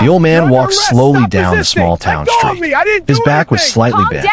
The old man walked slowly down the small town street. His back was slightly bent.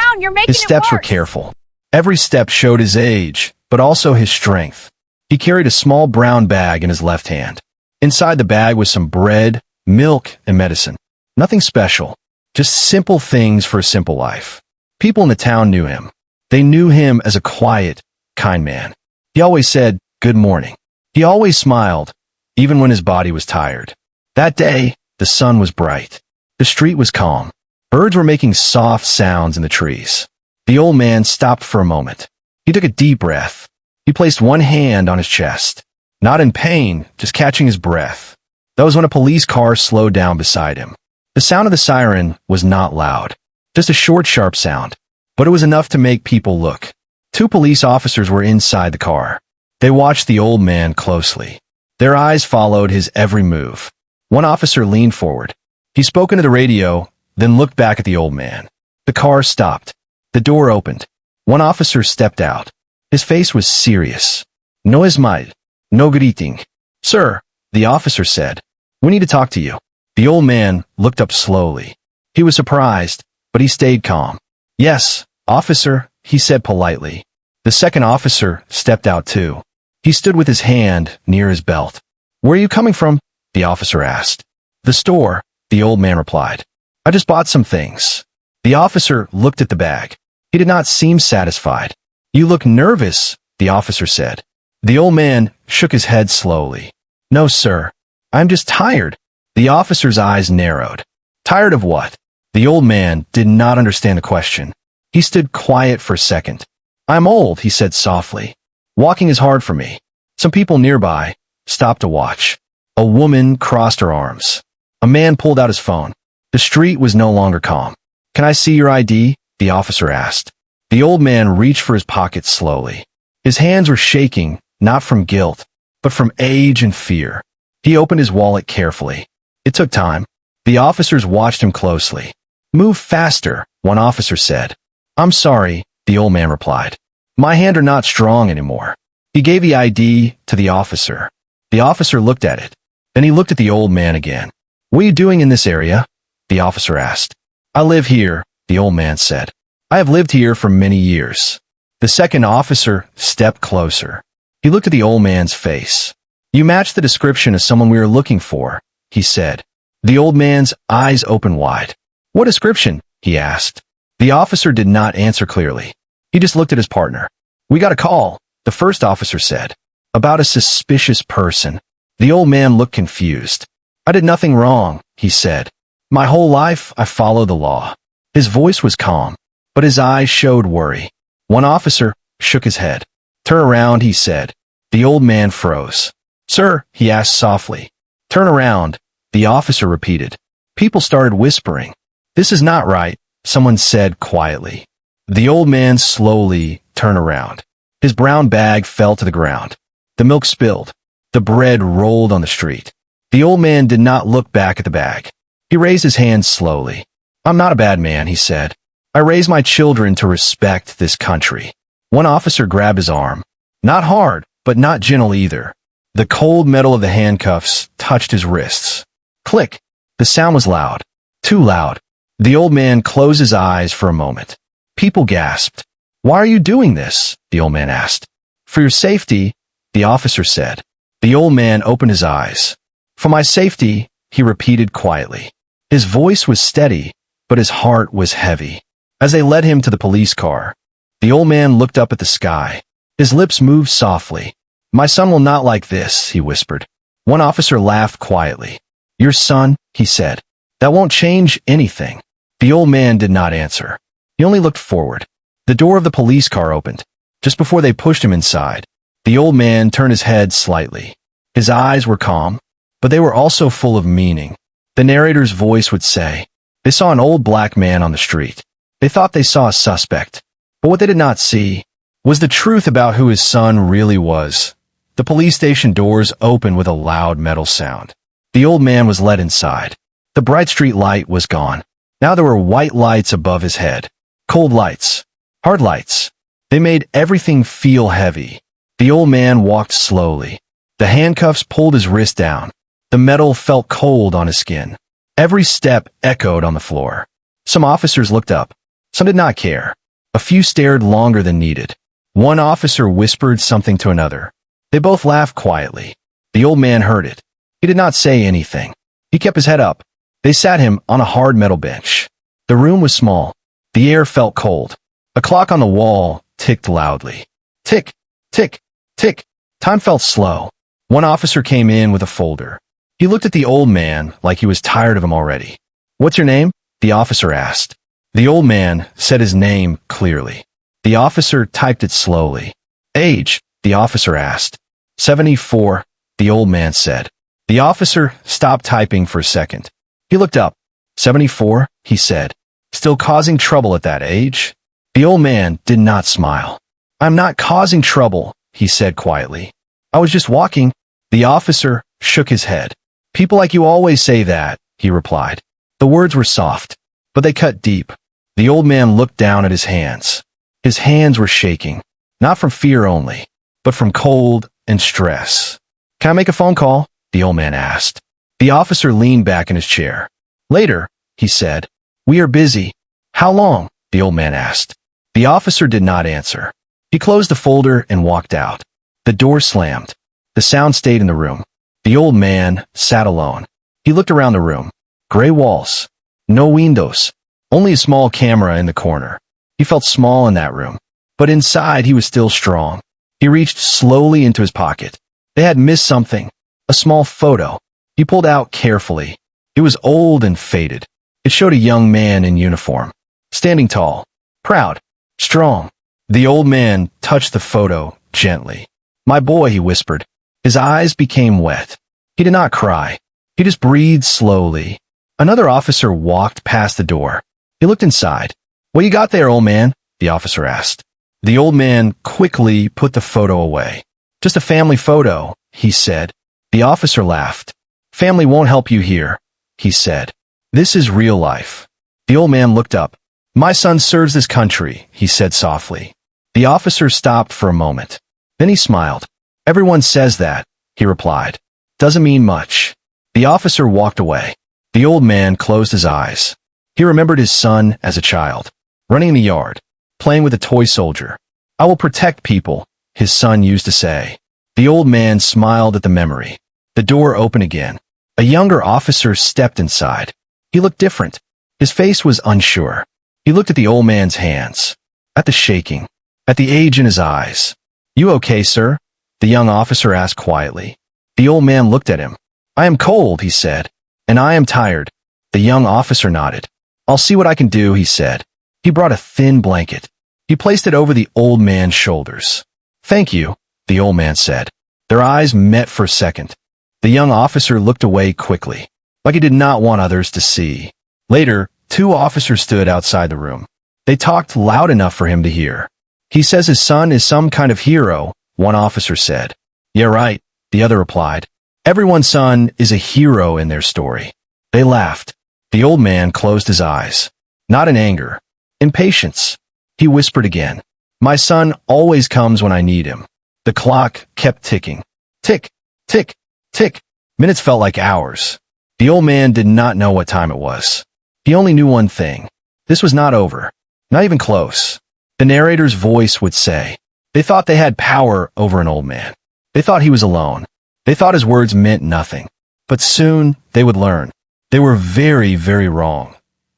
His steps were careful. Every step showed his age, but also his strength. He carried a small brown bag in his left hand. Inside the bag was some bread, milk, and medicine. Nothing special, just simple things for a simple life. People in the town knew him. They knew him as a quiet, kind man. He always said, "Good morning." He always smiled, even when his body was tired. That day, the sun was bright. The street was calm. Birds were making soft sounds in the trees. The old man stopped for a moment. He took a deep breath. He placed one hand on his chest. Not in pain, just catching his breath. That was when a police car slowed down beside him. The sound of the siren was not loud, just a short, sharp sound, but it was enough to make people look. 2 police officers were inside the car. They watched the old man closely. Their eyes followed his every move. One officer leaned forward. He spoke into the radio, then looked back at the old man. The car stopped. The door opened. One officer stepped out. His face was serious. "No smile. No greeting." "Sir," the officer said, "we need to talk to you." The old man looked up slowly. He was surprised, but he stayed calm. "Yes, officer," he said politely. The second officer stepped out too. He stood with his hand near his belt. "Where are you coming from?" the officer asked. "The store," the old man replied. "I just bought some things." The officer looked at the bag. He did not seem satisfied. "You look nervous," the officer said. The old man shook his head slowly. "No, sir. I'm just tired." The officer's eyes narrowed. "Tired of what?" The old man did not understand the question. He stood quiet for a second. "I'm old," he said softly. "Walking is hard for me." Some people nearby stopped to watch. A woman crossed her arms. A man pulled out his phone. The street was no longer calm. "Can I see your ID?" the officer asked. The old man reached for his pocket slowly. His hands were shaking, not from guilt, but from age and fear. He opened his wallet carefully. It took time. The officers watched him closely. "Move faster," one officer said. "I'm sorry," the old man replied. "My hands are not strong anymore." He gave the ID to the officer. The officer looked at it. Then he looked at the old man again. "What are you doing in this area?" the officer asked. "I live here," the old man said. "I have lived here for many years." The second officer stepped closer. He looked at the old man's face. "You match the description of someone we are looking for," he said. The old man's eyes opened wide. "What description?" he asked. The officer did not answer clearly. He just looked at his partner. "We got a call," the first officer said, "about a suspicious person." The old man looked confused. "I did nothing wrong," he said. "My whole life I follow the law." His voice was calm, but his eyes showed worry. One officer shook his head. "Turn around," he said. The old man froze. "Sir," he asked softly. "Turn around," the officer repeated. People started whispering. "This is not right," someone said quietly. The old man slowly turned around. His brown bag fell to the ground. The milk spilled. The bread rolled on the street. The old man did not look back at the bag. He raised his hand slowly. "I'm not a bad man," he said. "I raise my children to respect this country." One officer grabbed his arm. Not hard, but not gentle either. The cold metal of the handcuffs touched his wrists. Click. The sound was loud. Too loud. The old man closed his eyes for a moment. People gasped. "Why are you doing this?" the old man asked. "For your safety," the officer said. The old man opened his eyes. "For my safety," he repeated quietly. His voice was steady, but his heart was heavy. As they led him to the police car, the old man looked up at the sky. His lips moved softly. "My son will not like this," he whispered. One officer laughed quietly. "Your son?" he said. "That won't change anything." The old man did not answer. He only looked forward. The door of the police car opened. Just before they pushed him inside, the old man turned his head slightly. His eyes were calm, but they were also full of meaning. The narrator's voice would say, "They saw an old black man on the street. They thought they saw a suspect. But what they did not see was the truth about who his son really was." The police station doors opened with a loud metal sound. The old man was led inside. The bright street light was gone. Now there were white lights above his head. Cold lights. Hard lights. They made everything feel heavy. The old man walked slowly. The handcuffs pulled his wrist down. The metal felt cold on his skin. Every step echoed on the floor. Some officers looked up. Some did not care. A few stared longer than needed. One officer whispered something to another. They both laughed quietly. The old man heard it. He did not say anything. He kept his head up. They sat him on a hard metal bench. The room was small. The air felt cold. A clock on the wall ticked loudly. Tick, tick, tick. Time felt slow. One officer came in with a folder. He looked at the old man like he was tired of him already. "What's your name?" the officer asked. The old man said his name clearly. The officer typed it slowly. "Age?" the officer asked. 74, the old man said. The officer stopped typing for a second. He looked up. 74, he said. "Still causing trouble at that age?" The old man did not smile. "I'm not causing trouble," he said quietly. "I was just walking." The officer shook his head. "People like you always say that," he replied. The words were soft, but they cut deep. The old man looked down at his hands. His hands were shaking, not from fear only, but from cold and stress. "Can I make a phone call?" the old man asked. The officer leaned back in his chair. "Later," he said. "We are busy." "How long?" the old man asked. The officer did not answer. He closed the folder and walked out. The door slammed. The sound stayed in the room. The old man sat alone. He looked around the room. Gray walls. No windows. Only a small camera in the corner. He felt small in that room. But inside he was still strong. He reached slowly into his pocket. They had missed something. A small photo. He pulled out carefully. It was old and faded. It showed a young man in uniform. Standing tall. Proud. Strong. The old man touched the photo gently. "My boy," he whispered. His eyes became wet. He did not cry. He just breathed slowly. Another officer walked past the door. He looked inside. "What you got there, old man?" the officer asked. The old man quickly put the photo away. "Just a family photo," he said. The officer laughed. "Family won't help you here," he said. "This is real life." The old man looked up. "My son serves this country," he said softly. The officer stopped for a moment. Then he smiled. "Everyone says that," he replied. "Doesn't mean much." The officer walked away. The old man closed his eyes. He remembered his son as a child, running in the yard, playing with a toy soldier. "I will protect people," his son used to say. The old man smiled at the memory. The door opened again. A younger officer stepped inside. He looked different. His face was unsure. He looked at the old man's hands, at the shaking, at the age in his eyes. "You okay, sir?" the young officer asked quietly. The old man looked at him. "I am cold," he said, "and I am tired." The young officer nodded. "I'll see what I can do," he said. He brought a thin blanket. He placed it over the old man's shoulders. "Thank you," the old man said. Their eyes met for a second. The young officer looked away quickly, like he did not want others to see. Later, two officers stood outside the room. They talked loud enough for him to hear. "He says his son is some kind of hero," one officer said. "Yeah, right," the other replied. "Everyone's son is a hero in their story." They laughed. The old man closed his eyes. Not in anger. In patience. He whispered again. "My son always comes when I need him." The clock kept ticking. Tick, tick, tick. Minutes felt like hours. The old man did not know what time it was. He only knew one thing. This was not over. Not even close. The narrator's voice would say. They thought they had power over an old man. They thought he was alone. They thought his words meant nothing. But soon they would learn. They were very, very wrong.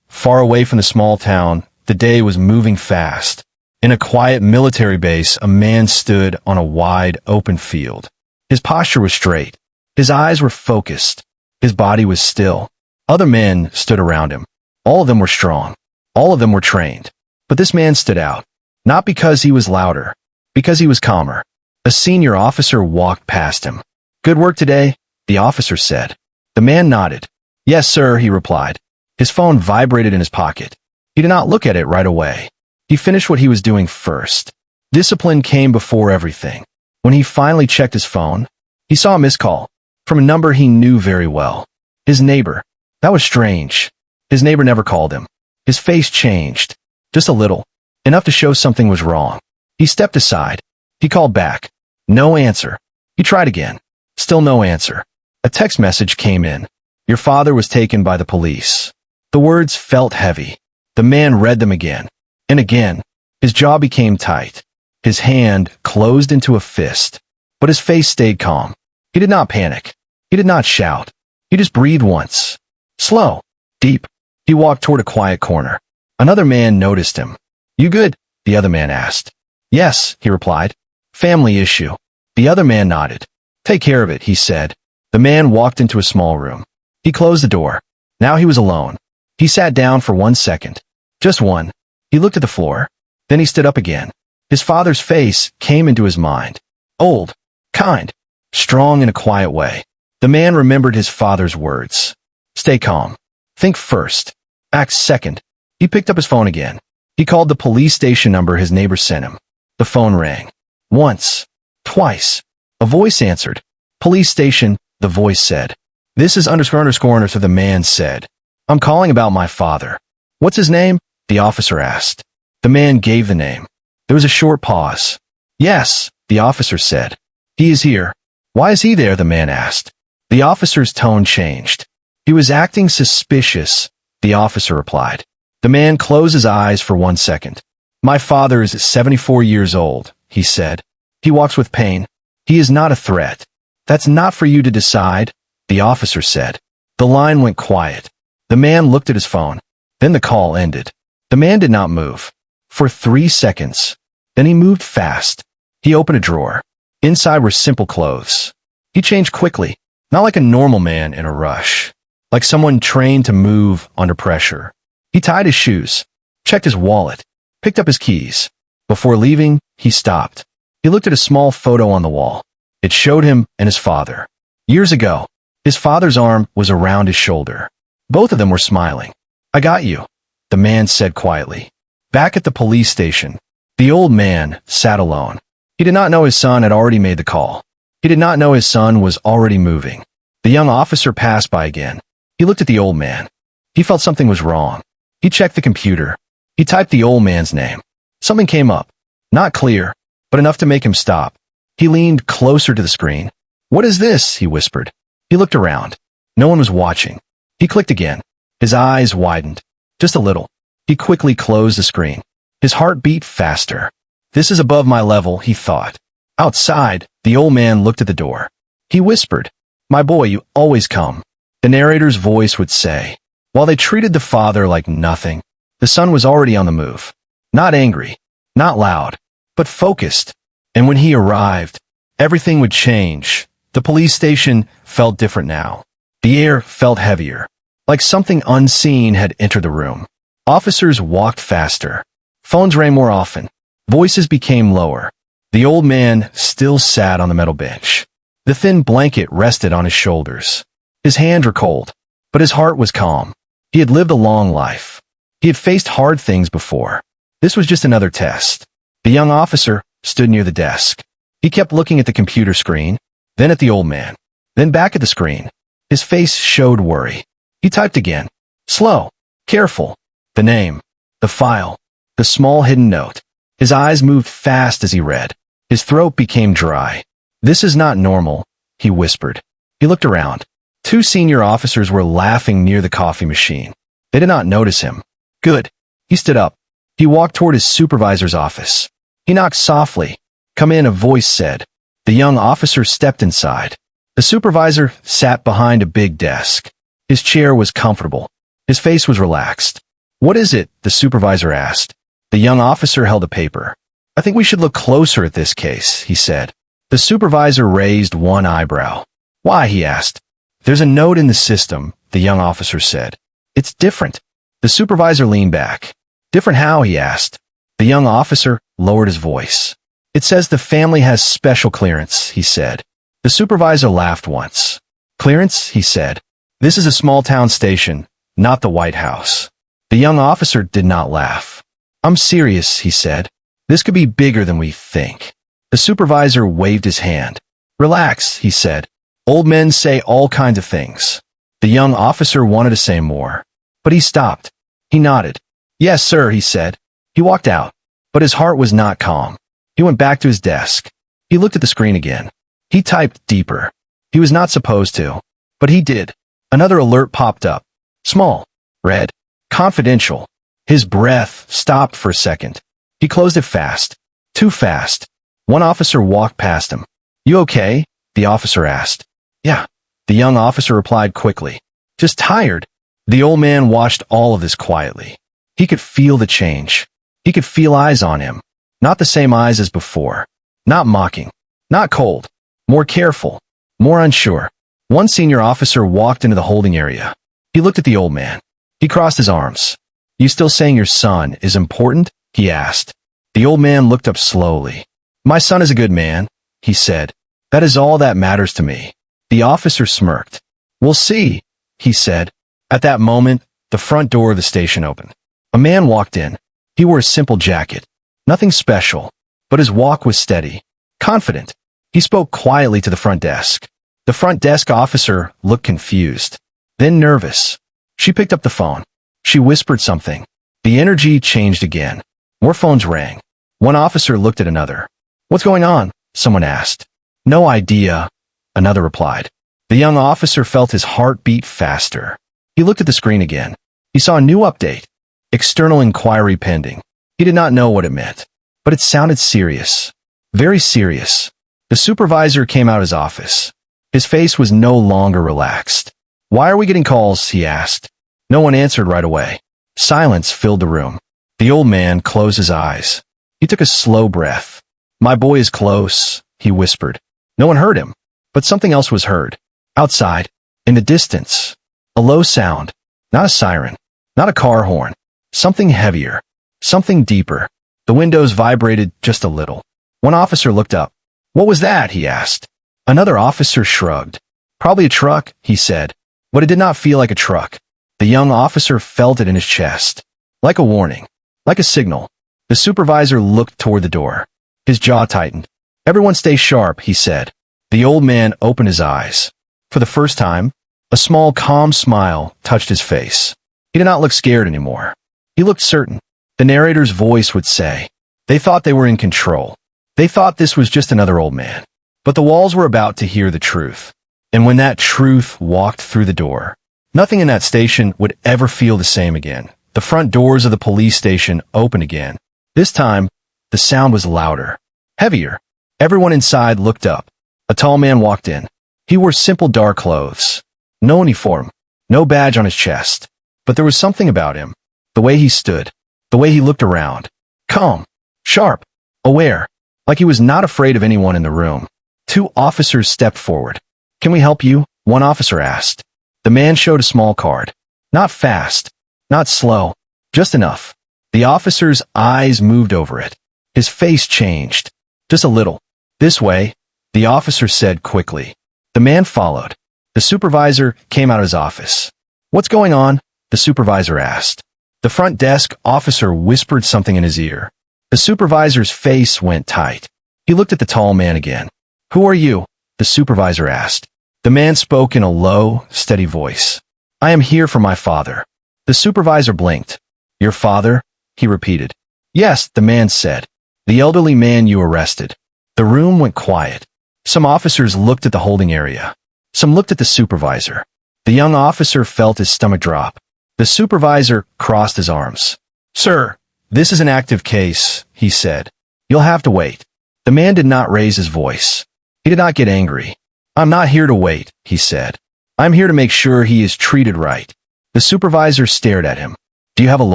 Far away from the small town, the day was moving fast. In a quiet military base, a man stood on a wide, open field. His posture was straight. His eyes were focused. His body was still. Other men stood around him. All of them were strong. All of them were trained. But this man stood out. Not because he was louder. Because he was calmer. A senior officer walked past him. "Good work today," the officer said. The man nodded. "Yes, sir," he replied. His phone vibrated in his pocket. He did not look at it right away. He finished what he was doing first. Discipline came before everything. When he finally checked his phone, he saw a missed call from a number he knew very well. His neighbor. That was strange. His neighbor never called him. His face changed. Just a little. Enough to show something was wrong. He stepped aside. He called back. No answer. He tried again. Still no answer. A text message came in. Your father was taken by the police. The words felt heavy. The man read them again and again. His jaw became tight. His hand closed into a fist, but his face stayed calm. He did not panic. He did not shout. He just breathed once. Slow. Deep. He walked toward a quiet corner. Another man noticed him. You good? The other man asked. Yes, he replied. Family issue. The other man nodded. Take care of it, he said. The man walked into a small room. He closed the door. Now he was alone. He sat down for 1 second. Just one. He looked at the floor. Then he stood up again. His father's face came into his mind. Old, kind, strong in a quiet way. The man remembered his father's words. Stay calm. Think first. Act second. He picked up his phone again. He called the police station number his neighbor sent him. The phone rang. Once. Twice. A voice answered. Police station, the voice said. This is ___, the man said. I'm calling about my father. What's his name? The officer asked. The man gave the name. There was a short pause. Yes, the officer said. He is here. Why is he there? The man asked. The officer's tone changed. He was acting suspicious, the officer replied. The man closed his eyes for 1 second. My father is 74 years old, he said. He walks with pain. He is not a threat. That's not for you to decide, the officer said. The line went quiet. The man looked at his phone. Then the call ended. The man did not move. For 3 seconds. Then he moved fast. He opened a drawer. Inside were simple clothes. He changed quickly, not like a normal man in a rush, like someone trained to move under pressure. He tied his shoes, checked his wallet, picked up his keys. Before leaving, he stopped. He looked at a small photo on the wall. It showed him and his father. Years ago, his father's arm was around his shoulder. Both of them were smiling. I got you, the man said quietly. Back at the police station, the old man sat alone. He did not know his son had already made the call. He did not know his son was already moving. The young officer passed by again. He looked at the old man. He felt something was wrong. He checked the computer. He typed the old man's name. Something came up. Not clear, but enough to make him stop. He leaned closer to the screen. What is this? He whispered. He looked around. No one was watching. He clicked again. His eyes widened. Just a little. He quickly closed the screen. His heart beat faster. This is above my level, he thought. Outside, the old man looked at the door. He whispered, My boy, you always come. The narrator's voice would say. While they treated the father like nothing, the son was already on the move. Not angry, not loud, but focused. And when he arrived, everything would change. The police station felt different now. The air felt heavier, like something unseen had entered the room. Officers walked faster. Phones rang more often. Voices became lower. The old man still sat on the metal bench. The thin blanket rested on his shoulders. His hands were cold, but his heart was calm. He had lived a long life. He had faced hard things before. This was just another test. The young officer stood near the desk. He kept looking at the computer screen, then at the old man, then back at the screen. His face showed worry. He typed again. Slow, careful. The name, the file, the small hidden note. His eyes moved fast as he read. His throat became dry. This is not normal, he whispered. He looked around. 2 senior officers were laughing near the coffee machine. They did not notice him. Good. He stood up. He walked toward his supervisor's office. He knocked softly. Come in, a voice said. The young officer stepped inside. The supervisor sat behind a big desk. His chair was comfortable. His face was relaxed. What is it? The supervisor asked. The young officer held a paper. I think we should look closer at this case, he said. The supervisor raised one eyebrow. Why? He asked. There's a note in the system, the young officer said. It's different. The supervisor leaned back. Different how? He asked. The young officer lowered his voice. It says the family has special clearance, he said. The supervisor laughed once. Clearance? He said. This is a small-town station, not the White House. The young officer did not laugh. I'm serious, he said. This could be bigger than we think. The supervisor waved his hand. Relax, he said. Old men say all kinds of things. The young officer wanted to say more, but he stopped. He nodded. Yes, sir, he said. He walked out, but his heart was not calm. He went back to his desk. He looked at the screen again. He typed deeper. He was not supposed to, but he did. Another alert popped up. Small. Red. Confidential. His breath stopped for a second. He closed it fast. Too fast. One officer walked past him. "You okay?" the officer asked. "Yeah." The young officer replied quickly. "Just tired." The old man watched all of this quietly. He could feel the change. He could feel eyes on him. Not the same eyes as before. Not mocking. Not cold. More careful. More unsure. One senior officer walked into the holding area. He looked at the old man. He crossed his arms. "You still saying your son is important?" he asked. The old man looked up slowly. "My son is a good man," he said. "That is all that matters to me." The officer smirked. "We'll see," he said. At that moment, the front door of the station opened. A man walked in. He wore a simple jacket. Nothing special, but his walk was steady, confident. He spoke quietly to the front desk. The front desk officer looked confused, then nervous. She picked up the phone. She whispered something. The energy changed again. More phones rang. One officer looked at another. "What's going on?" someone asked. "No idea," another replied. The young officer felt his heart beat faster. He looked at the screen again. He saw a new update. External inquiry pending. He did not know what it meant, but it sounded serious. Very serious. The supervisor came out of his office. His face was no longer relaxed. "Why are we getting calls?" he asked. No one answered right away. Silence filled the room. The old man closed his eyes. He took a slow breath. "My boy is close," he whispered. No one heard him, but something else was heard. Outside, in the distance, a low sound. Not a siren, not a car horn. Something heavier, something deeper. The windows vibrated just a little. One officer looked up. "What was that?" he asked. Another officer shrugged. "Probably a truck," he said, but it did not feel like a truck. The young officer felt it in his chest. Like a warning, like a signal. The supervisor looked toward the door. His jaw tightened. "Everyone stay sharp," he said. The old man opened his eyes. For the first time, a small, calm smile touched his face. He did not look scared anymore. He looked certain. The narrator's voice would say, they thought they were in control. They thought this was just another old man. But the walls were about to hear the truth. And when that truth walked through the door, nothing in that station would ever feel the same again. The front doors of the police station opened again. This time, the sound was louder, heavier. Everyone inside looked up. A tall man walked in. He wore simple dark clothes. No uniform, no badge on his chest. But there was something about him. The way he stood, the way he looked around. Calm, sharp, aware, like he was not afraid of anyone in the room. Two officers stepped forward. "Can we help you?" one officer asked. The man showed a small card. Not fast, not slow, just enough. The officer's eyes moved over it. His face changed. Just a little. "This way," the officer said quickly. The man followed. The supervisor came out of his office. "What's going on?" the supervisor asked. The front desk officer whispered something in his ear. The supervisor's face went tight. He looked at the tall man again. "Who are you?" the supervisor asked. The man spoke in a low, steady voice. "I am here for my father." The supervisor blinked. "Your father?" he repeated. "Yes," the man said. "The elderly man you arrested." The room went quiet. Some officers looked at the holding area. Some looked at the supervisor. The young officer felt his stomach drop. The supervisor crossed his arms. "Sir, this is an active case," he said. "You'll have to wait." The man did not raise his voice. He did not get angry. "I'm not here to wait," he said. "I'm here to make sure he is treated right." The supervisor stared at him. "Do you have a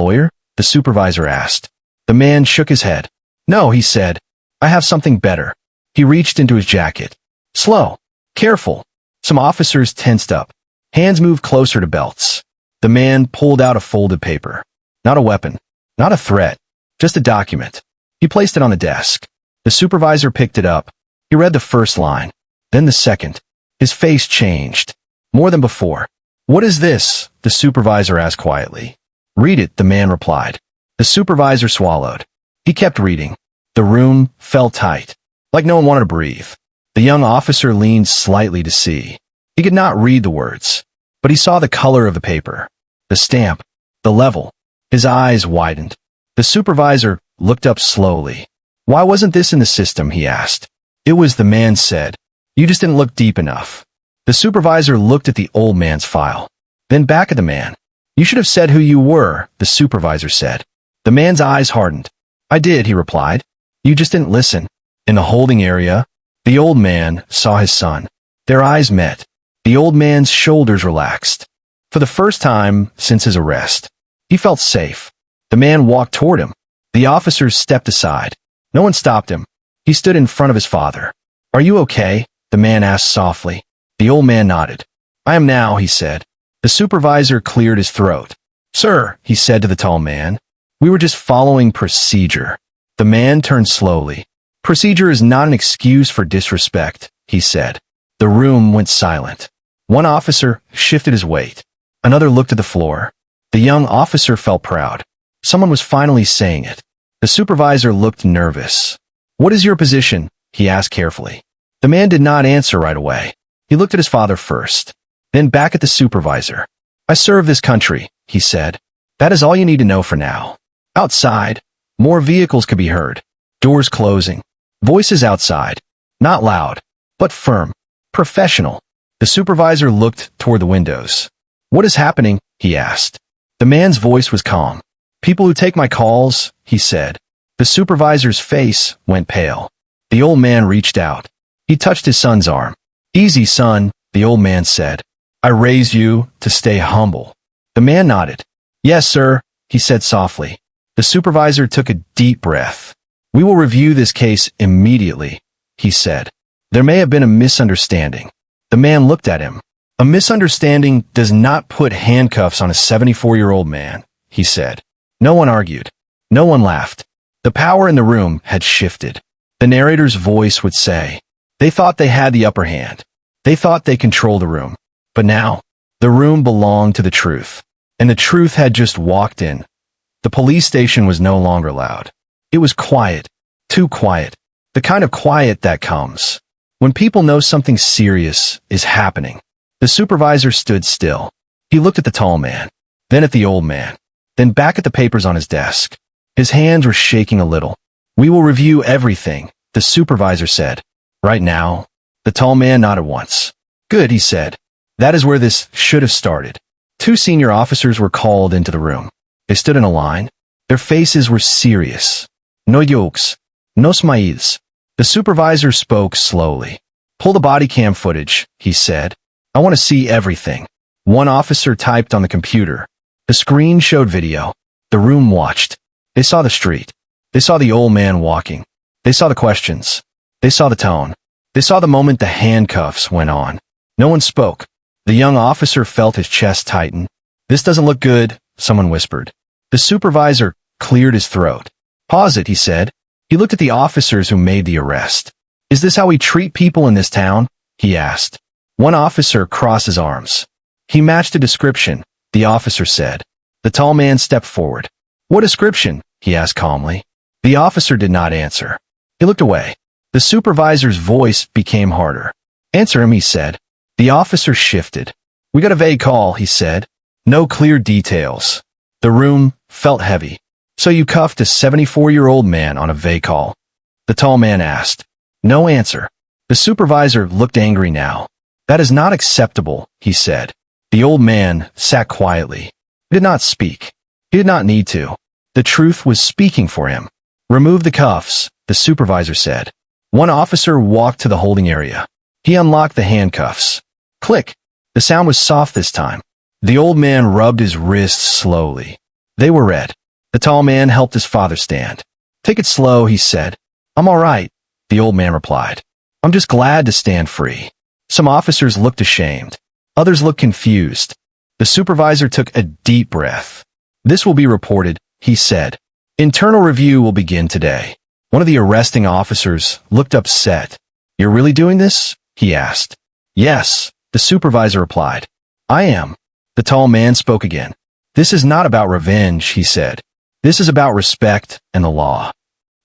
lawyer?" the supervisor asked. The man shook his head. "No," he said. "I have something better." He reached into his jacket. Slow, careful. Some officers tensed up. Hands moved closer to belts. The man pulled out a folded paper. Not a weapon, not a threat, just a document. He placed it on the desk. The supervisor picked it up. He read the first line, then the second. His face changed, more than before. "What is this?" the supervisor asked quietly. "Read it," the man replied. The supervisor swallowed. He kept reading. The room felt tight, like no one wanted to breathe. The young officer leaned slightly to see. He could not read the words, but he saw the color of the paper, the stamp, the level. His eyes widened. The supervisor looked up slowly. "Why wasn't this in the system?" he asked. "It was," the man said. "You just didn't look deep enough." The supervisor looked at the old man's file, then back at the man. You should have said who you were, the supervisor said. The man's eyes hardened. I did, he replied. You just didn't listen. In the holding area, the old man saw his son. Their eyes met. The old man's shoulders relaxed. For the first time since his arrest, he felt safe. The man walked toward him. The officers stepped aside. No one stopped him. He stood in front of his father. Are you okay? The man asked softly. The old man nodded. I am now, he said. The supervisor cleared his throat. Sir, he said to the tall man, we were just following procedure. The man turned slowly. Procedure is not an excuse for disrespect, he said. The room went silent. One officer shifted his weight. Another looked at the floor. The young officer felt proud. Someone was finally saying it. The supervisor looked nervous. What is your position? He asked carefully. The man did not answer right away. He looked at his father first, then back at the supervisor. I serve this country, he said. That is all you need to know for now. Outside, more vehicles could be heard. Doors closing. Voices outside. Not loud, but firm. Professional. The supervisor looked toward the windows. What is happening? He asked. The man's voice was calm. People who take my calls, he said. The supervisor's face went pale. The old man reached out. He touched his son's arm. Easy, son, the old man said. I raised you to stay humble. The man nodded. Yes, sir, he said softly. The supervisor took a deep breath. We will review this case immediately, he said. There may have been a misunderstanding. The man looked at him. A misunderstanding does not put handcuffs on a 74-year-old man, he said. No one argued. No one laughed. The power in the room had shifted. The narrator's voice would say, they thought they had the upper hand. They thought they controlled the room. But now, the room belonged to the truth. And the truth had just walked in. The police station was no longer loud. It was quiet. Too quiet. The kind of quiet that comes when people know something serious is happening. The supervisor stood still. He looked at the tall man, then at the old man, then back at the papers on his desk. His hands were shaking a little. We will review everything, the supervisor said. Right now? The tall man nodded once. Good, he said. That is where this should have started. Two senior officers were called into the room. They stood in a line. Their faces were serious. No jokes. No smiles. The supervisor spoke slowly. Pull the body cam footage, he said. I want to see everything. One officer typed on the computer. The screen showed video. The room watched. They saw the street. They saw the old man walking. They saw the questions. They saw the tone. They saw the moment the handcuffs went on. No one spoke. The young officer felt his chest tighten. This doesn't look good, someone whispered. The supervisor cleared his throat. Pause it, he said. He looked at the officers who made the arrest. Is this how we treat people in this town? He asked. One officer crossed his arms. He matched a description, the officer said. The tall man stepped forward. What description? He asked calmly. The officer did not answer. He looked away. The supervisor's voice became harder. Answer him, he said. The officer shifted. We got a vague call, he said. No clear details. The room felt heavy. So you cuffed a 74-year-old man on a vague call? The tall man asked. No answer. The supervisor looked angry now. That is not acceptable, he said. The old man sat quietly. He did not speak. He did not need to. The truth was speaking for him. Remove the cuffs, the supervisor said. One officer walked to the holding area. He unlocked the handcuffs. Click. The sound was soft this time. The old man rubbed his wrists slowly. They were red. The tall man helped his father stand. Take it slow, he said. I'm all right, the old man replied. I'm just glad to stand free. Some officers looked ashamed. Others looked confused. The supervisor took a deep breath. This will be reported, he said. Internal review will begin today. One of the arresting officers looked upset. You're really doing this? He asked. Yes, the supervisor replied. I am. The tall man spoke again. This is not about revenge, he said. This is about respect and the law.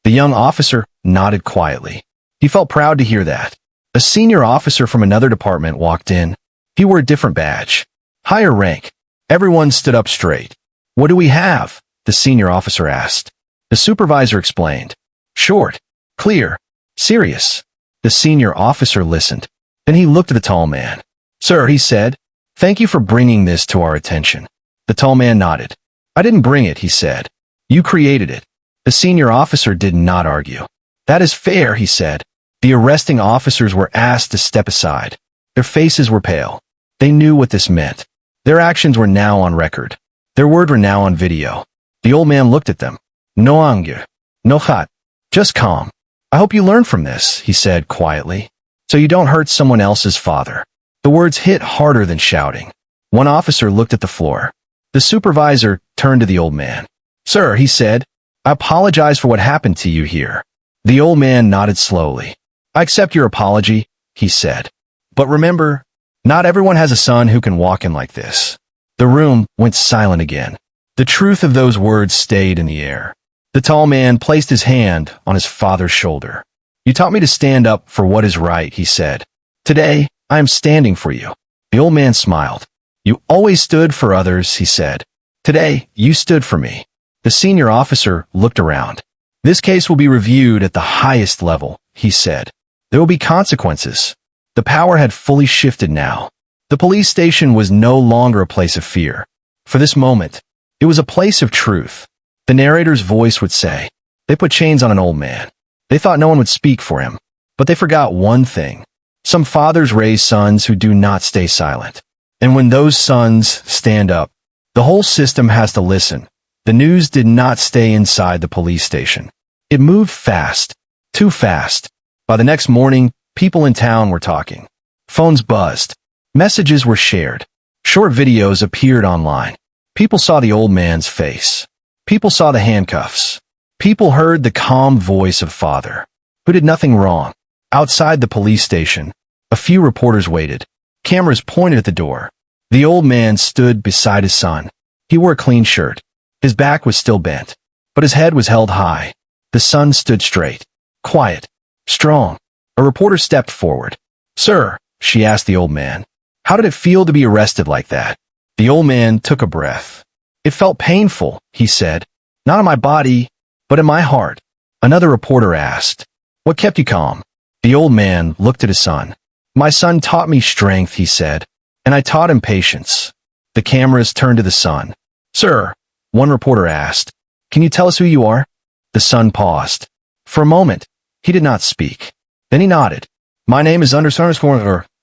The young officer nodded quietly. He felt proud to hear that. A senior officer from another department walked in. He wore a different badge. Higher rank. Everyone stood up straight. What do we have? The senior officer asked. The supervisor explained. Short, clear, serious. The senior officer listened. Then he looked at the tall man. Sir, he said, thank you for bringing this to our attention. The tall man nodded. I didn't bring it, he said. You created it. The senior officer did not argue. That is fair, he said. The arresting officers were asked to step aside. Their faces were pale. They knew what this meant. Their actions were now on record. Their words were now on video. The old man looked at them. No anger. No hot. Just calm. I hope you learn from this, he said quietly, so you don't hurt someone else's father. The words hit harder than shouting. One officer looked at the floor. The supervisor turned to the old man. Sir, he said, I apologize for what happened to you here. The old man nodded slowly. I accept your apology, he said. But remember, not everyone has a son who can walk in like this. The room went silent again. The truth of those words stayed in the air. The tall man placed his hand on his father's shoulder. You taught me to stand up for what is right, he said. Today, I am standing for you. The old man smiled. You always stood for others, he said. Today, you stood for me. The senior officer looked around. This case will be reviewed at the highest level, he said. There will be consequences. The power had fully shifted now. The police station was no longer a place of fear. For this moment, it was a place of truth. The narrator's voice would say, they put chains on an old man. They thought no one would speak for him. But they forgot one thing. Some fathers raise sons who do not stay silent. And when those sons stand up, the whole system has to listen. The news did not stay inside the police station. It moved fast. Too fast. By the next morning, people in town were talking. Phones buzzed. Messages were shared. Short videos appeared online. People saw the old man's face. People saw the handcuffs. People heard the calm voice of father, who did nothing wrong. Outside the police station, a few reporters waited. Cameras pointed at the door. The old man stood beside his son. He wore a clean shirt. His back was still bent, but his head was held high. The son stood straight, quiet, strong. A reporter stepped forward. Sir, she asked the old man, how did it feel to be arrested like that? The old man took a breath. It felt painful, he said. Not in my body, but in my heart. Another reporter asked, what kept you calm? The old man looked at his son. My son taught me strength, he said, and I taught him patience. The cameras turned to the son. Sir, one reporter asked, can you tell us who you are? The son paused. For a moment, he did not speak. Then he nodded. My name is Anders,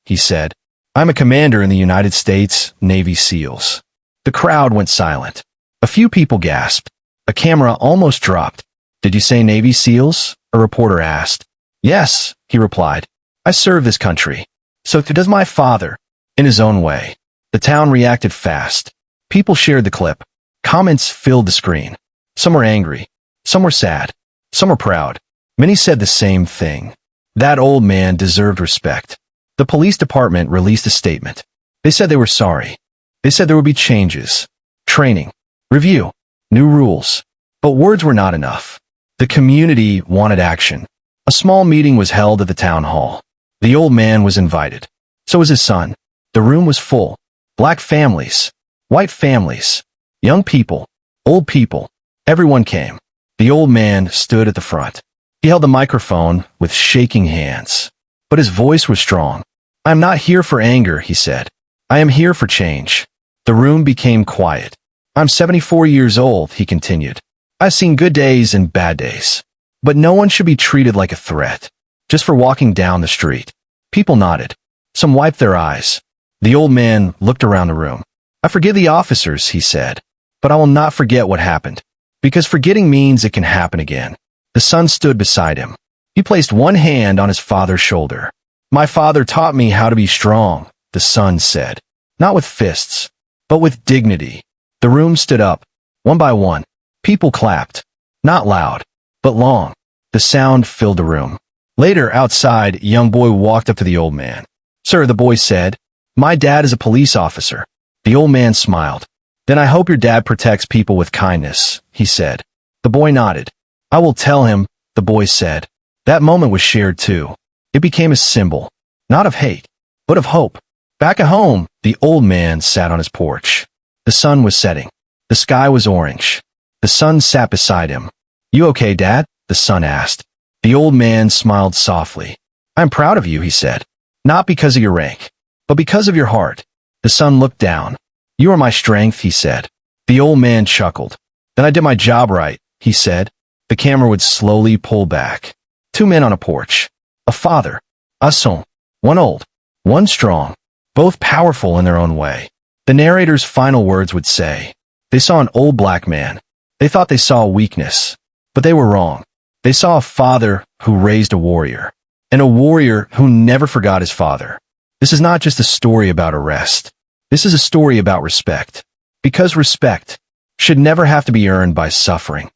he said. I'm a commander in the United States Navy SEALs. The crowd went silent. A few people gasped. A camera almost dropped. Did you say Navy SEALs? A reporter asked. Yes, he replied. I serve this country. So does my father, in his own way. The town reacted fast. People shared the clip. Comments filled the screen. Some were angry. Some were sad. Some were proud. Many said the same thing. That old man deserved respect. The police department released a statement. They said they were sorry. They said there would be changes, training, review, new rules. But words were not enough. The community wanted action. A small meeting was held at the town hall. The old man was invited. So was his son. The room was full. Black families, white families, young people, old people. Everyone came. The old man stood at the front. He held the microphone with shaking hands. But his voice was strong. I am not here for anger, he said. I am here for change. The room became quiet. I'm 74 years old, he continued. I've seen good days and bad days. But no one should be treated like a threat, just for walking down the street. People nodded. Some wiped their eyes. The old man looked around the room. I forgive the officers, he said, but I will not forget what happened. Because forgetting means it can happen again. The son stood beside him. He placed one hand on his father's shoulder. My father taught me how to be strong, the son said. Not with fists, but with dignity. The room stood up. One by one. People clapped. Not loud, but long. The sound filled the room. Later, outside, a young boy walked up to the old man. Sir, the boy said, my dad is a police officer. The old man smiled. Then I hope your dad protects people with kindness, he said. The boy nodded. I will tell him, the boy said. That moment was shared too. It became a symbol, not of hate, but of hope. Back at home, the old man sat on his porch. The sun was setting. The sky was orange. The son sat beside him. You okay, Dad? The son asked. The old man smiled softly. I'm proud of you, he said. Not because of your rank, but because of your heart. The son looked down. You are my strength, he said. The old man chuckled. Then I did my job right, he said. The camera would slowly pull back. 2 men on a porch. A father. A son. One old. One strong. Both powerful in their own way. The narrator's final words would say, they saw an old black man. They thought they saw weakness. But they were wrong. They saw a father who raised a warrior. And a warrior who never forgot his father. This is not just a story about arrest. This is a story about respect. Because respect should never have to be earned by suffering.